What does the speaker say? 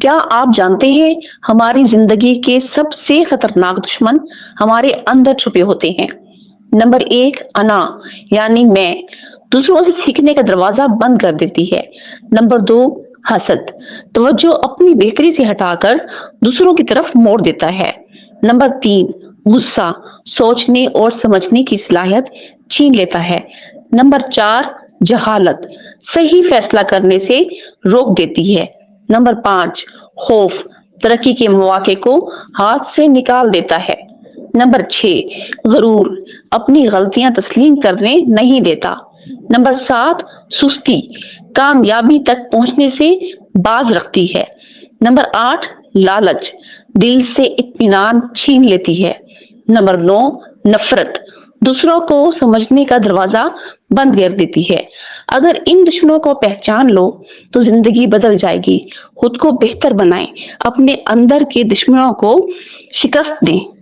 کیا آپ جانتے ہیں ہماری زندگی کے سب سے خطرناک دشمن ہمارے اندر چھپے ہوتے ہیں؟ نمبر ایک، انا یعنی میں، دوسروں سے سیکھنے کا دروازہ بند کر دیتی ہے۔ نمبر دو، حسد، توجہ اپنی بہتری سے ہٹا کر دوسروں کی طرف موڑ دیتا ہے۔ نمبر تین، غصہ، سوچنے اور سمجھنے کی صلاحیت چھین لیتا ہے۔ نمبر چار، جہالت، صحیح فیصلہ کرنے سے روک دیتی ہے۔ نمبر پانچ، خوف، ترقی کے مواقع کو ہاتھ سے نکال دیتا ہے۔ نمبر چھ، غرور، اپنی غلطیاں تسلیم کرنے نہیں دیتا۔ نمبر سات، سستی، کامیابی تک پہنچنے سے باز رکھتی ہے۔ نمبر آٹھ، لالچ، دل سے اطمینان چھین لیتی ہے۔ نمبر نو، نفرت، دوسروں کو سمجھنے کا دروازہ بند کر دیتی ہے۔ اگر ان دشمنوں کو پہچان لو تو زندگی بدل جائے گی۔ خود کو بہتر بنائیں، اپنے اندر کے دشمنوں کو شکست دیں۔